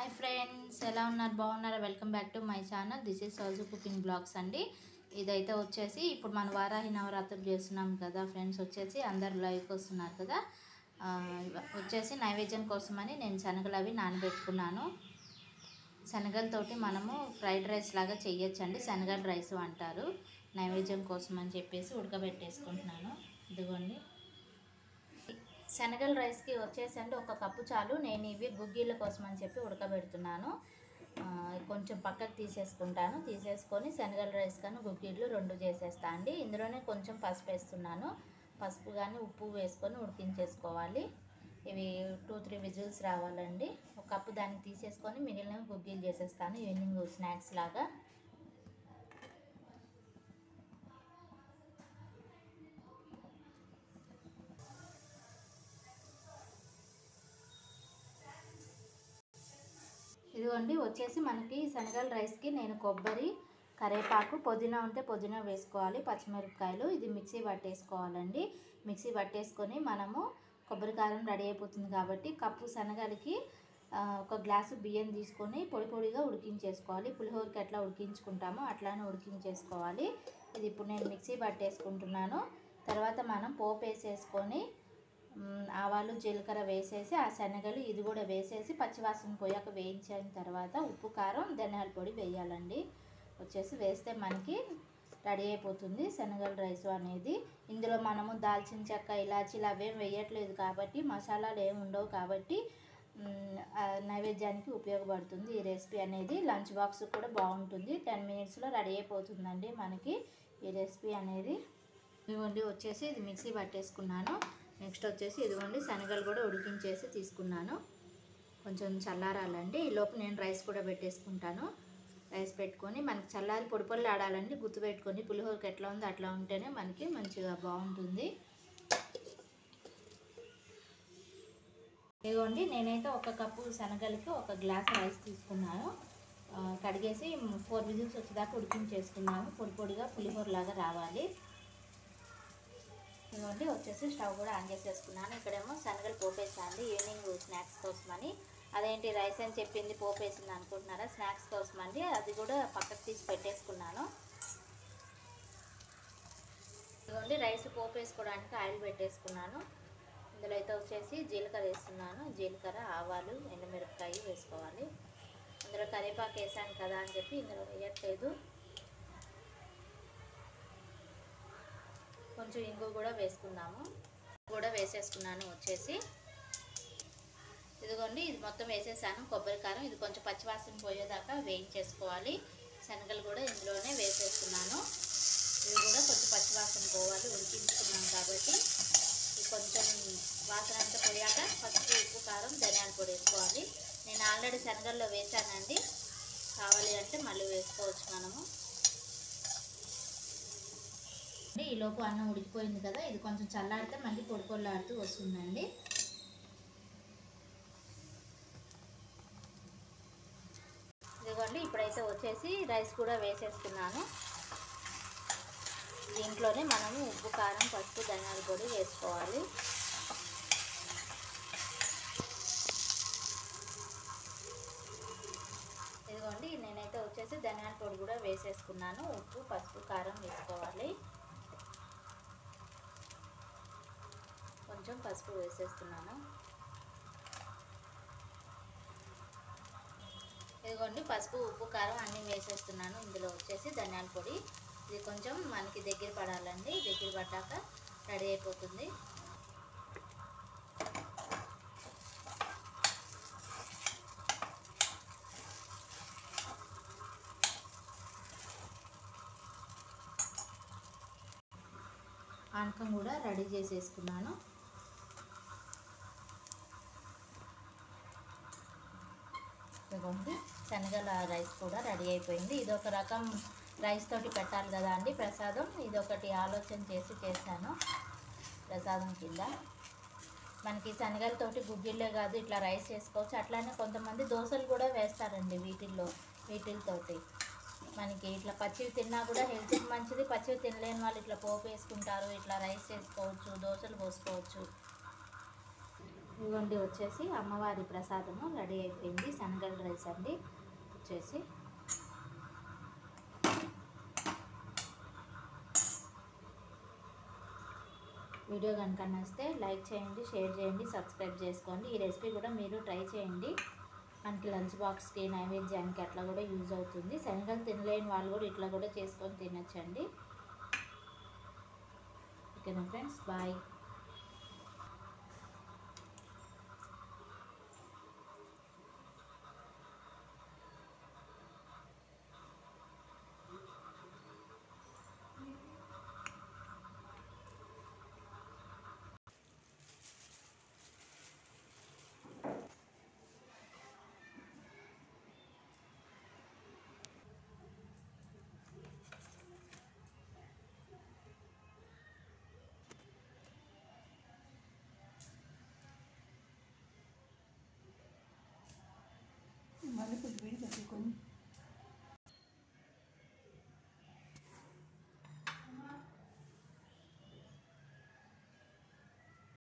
Hi friends, ఎలా ఉన్నారు? బాగున్నారా? Welcome back to my channel. This is Souju cooking blogs అండి. ఇదైతే వచ్చేసి ఇప్పుడు మన వారాహి నవరాత్రులు చేస్తున్నాం కదా ఫ్రెండ్స్. వచ్చేసి అందరు లైవ్కి వస్తున్నారు కదా. వచ్చేసి నైవేద్యం కోసమని నేను శనగలు అవి నానబెట్టుకున్నాను. శనగలతోటి మనము ఫ్రైడ్ రైస్ లాగా చేయొచ్చండి. శనగల రైస్ అంటారు. నైవేద్యం కోసం అని చెప్పేసి ఉడకబెట్టేసుకుంటున్నాను. ఇదిగోండి, శనగల రైస్కి వచ్చేసండి ఒక కప్పు చాలు. నేను ఇవి గుగ్గిళ్ళ కోసం అని చెప్పి ఉడకబెడుతున్నాను. కొంచెం పక్కకు తీసేసుకుంటాను. తీసేసుకొని శనగల రైస్ కానీ గుగ్గిళ్ళు రెండు చేసేస్తా అండి. ఇందులోనే కొంచెం పసుపు వేస్తున్నాను. పసుపు కానీ ఉప్పు వేసుకొని ఉడికించేసుకోవాలి. ఇవి 2-3 విజిల్స్ రావాలండి. ఒక కప్పు దానికి తీసేసుకొని మిగిలిన గుగ్గిళ్ళు చేసేస్తాను ఈవినింగ్ స్నాక్స్ లాగా. ఇదిగోండి, వచ్చేసి మనకి శనగల రైస్కి నేను కొబ్బరి, కరివేపాకు, పుదీనా ఉంటే పుదీనా వేసుకోవాలి, పచ్చిమిరపకాయలు ఇది మిక్సీ పట్టేసుకోవాలండి. మిక్సీ పట్టేసుకొని మనము కొబ్బరి కారం రెడీ అయిపోతుంది కాబట్టి కప్పు శనగలకి ఒక గ్లాసు బియ్యం తీసుకొని పొడి పొడిగా ఉడికించేసుకోవాలి. పులిహోరకి ఎట్లా ఉడికించుకుంటామో అట్లానే ఉడికించేసుకోవాలి. ఇది ఇప్పుడు నేను మిక్సీ పట్టేసుకుంటున్నాను. తర్వాత మనం పోపు వేసేసుకొని ఆవాలు జీలకర్ర వేసేసి ఆ శనగలు ఇది కూడా వేసేసి పచ్చివాసన పోయాక వేయించిన తర్వాత ఉప్పు, కారం, ధనియాల పొడి వేయాలండి. వచ్చేసి వేస్తే మనకి రెడీ అయిపోతుంది శనగల రైస్ అనేది. ఇందులో మనము దాల్చిన చెక్క, ఇలాచీలు అవేం వేయట్లేదు కాబట్టి, మసాలాలు ఏమి ఉండవు కాబట్టి నైవేద్యానికి ఉపయోగపడుతుంది ఈ రెసిపీ అనేది. లంచ్ బాక్స్ కూడా బాగుంటుంది. 10 మినిట్స్లో రెడీ అయిపోతుందండి మనకి ఈ రెసిపీ అనేది. ఇదిగోండి, వచ్చేసి ఇది మిక్సీ పట్టేసుకున్నాను. నెక్స్ట్ వచ్చేసి ఇదిగోండి శనగలు కూడా ఉడికించేసి తీసుకున్నాను. కొంచెం చల్లారాలండి. ఈలోపు నేను రైస్ కూడా పెట్టేసుకుంటాను. రైస్ పెట్టుకొని మనకి చల్లారి పొడి పొడి ఆడాలండి. గుర్తుపెట్టుకొని పులిహోరకి ఎట్లా ఉందో అట్లా ఉంటేనే మనకి మంచిగా బాగుంటుంది. ఇదిగోండి, నేనైతే ఒక కప్పు శనగలకి ఒక గ్లాస్ రైస్ తీసుకున్నాను. కడిగేసి 4 విజిల్స్ వచ్చేదాకా ఉడికించేసుకున్నాను. పొడి పొడిగా పులిహోర లాగా రావాలి. ఇదిగోండి, వచ్చేసి స్టవ్ కూడా ఆన్ చేసేసుకున్నాను. ఇక్కడేమో శనగలు పోపేసాను ఈవినింగ్ స్నాక్స్ కోసమని. అదేంటి రైస్ అని చెప్పింది పోపేసింది అనుకుంటున్నారా? స్నాక్స్ కోసం అండి. అది కూడా పక్కకు తీసి పెట్టేసుకున్నాను. ఇదిగోండి, రైస్ పోపేసుకోవడానికి ఆయిల్ పెట్టేసుకున్నాను. ఇందులో అయితే వచ్చేసి జీలకర్ర వేస్తున్నాను. జీలకర్ర, ఆవాలు, ఎండుమిరపకాయ వేసుకోవాలి. అందులో కరివేపాకు వేసాను కదా అని చెప్పి ఇందులో వేయట్లేదు. కొంచెం ఇంగు కూడా వేసుకున్నాము. కూడా వేసేసుకున్నాను. వచ్చేసి ఇదిగోండి, ఇది మొత్తం వేసేసాను. కొబ్బరి కారం ఇది కొంచెం పచ్చివాసన పోయేదాకా వేయించేసుకోవాలి. శనగలు కూడా ఇందులోనే వేసేస్తున్నాను. ఇది కూడా కొంచెం పచ్చివాసన పోవాలి, ఉడికించుకున్నాం కాబట్టి. ఇది కొంచెం వాసన అంతా పోయాక పసుపు, ఉప్పు, కారం, ధనియాల పొడి వేసుకోవాలి. నేను ఆల్రెడీ శనగల్లో వేసానండి. కావాలి అంటే మళ్ళీ వేసుకోవచ్చు మనము. ఈలోపు అన్నం ఉడికిపోయింది కదా. ఇది కొంచెం చల్లారితే మళ్ళీ పొడి పొడిలాడుతూ వస్తుందండి. ఇదిగోండి, ఇప్పుడైతే వచ్చేసి రైస్ కూడా వేసేసుకున్నాను. దీంట్లోనే మనము ఉప్పు, కారం, పసుపు, ధనియాల పొడి వేసుకోవాలి. ఇదిగోండి, నేనైతే వచ్చేసి ధనియాల పొడి కూడా వేసేసుకున్నాను. ఉప్పు, పసుపు, కారం వేసుకోవాలి. కొంచెం పసుపు వేసేస్తున్నాను. ఇదిగోండి, పసుపు, ఉప్పు, కారం అన్నీ వేసేస్తున్నాను. ఇందులో వచ్చేసి ధనియాల పొడి ఇది కొంచెం మనకి దగ్గర పడాలండి. దగ్గర పడ్డాక రెడీ అయిపోతుంది. ఆనకం కూడా రెడీ చేసేసుకున్నాను. ఇదిగోండి, శనగల రైస్ కూడా రెడీ అయిపోయింది. ఇది ఒక రకం రైస్ తోటి పెట్టాలి కదా అండి ప్రసాదం. ఇది ఒకటి ఆలోచన చేసి చేశాను ప్రసాదం కింద. మనకి శనగలతోటి గుగ్గిళ్ళే కాదు ఇట్లా రైస్ చేసుకోవచ్చు. అట్లానే కొంతమంది దోశలు కూడా వేస్తారండి వీటితోటి. మనకి ఇట్లా పచ్చివి తిన్నా కూడా హెల్త్కి మంచిది. పచ్చివి తినలేని వాళ్ళు ఇట్లా పోపు వేసుకుంటారు. ఇట్లా రైస్ చేసుకోవచ్చు, దోశలు పోసుకోవచ్చు. ఇదిగోండి వచ్చేసి అమ్మవారి ప్రసాదము రెడీ అయిపోయింది. శనగల రైస్ అండి. వచ్చేసి వీడియో కనుక నచ్చితే లైక్ చేయండి, షేర్ చేయండి, సబ్స్క్రైబ్ చేసుకోండి. ఈ రెసిపీ కూడా మీరు ట్రై చేయండి. మనకి లంచ్ బాక్స్కి, నైవేద్యానికి అట్లా కూడా యూజ్ అవుతుంది. శనగలు తినలేని వాళ్ళు కూడా ఇట్లా కూడా చేసుకొని తినచ్చండి. ఓకేనా ఫ్రెండ్స్, బాయ్. మళ్ళీ కొద్దిగా వేడి తగ్గుకొని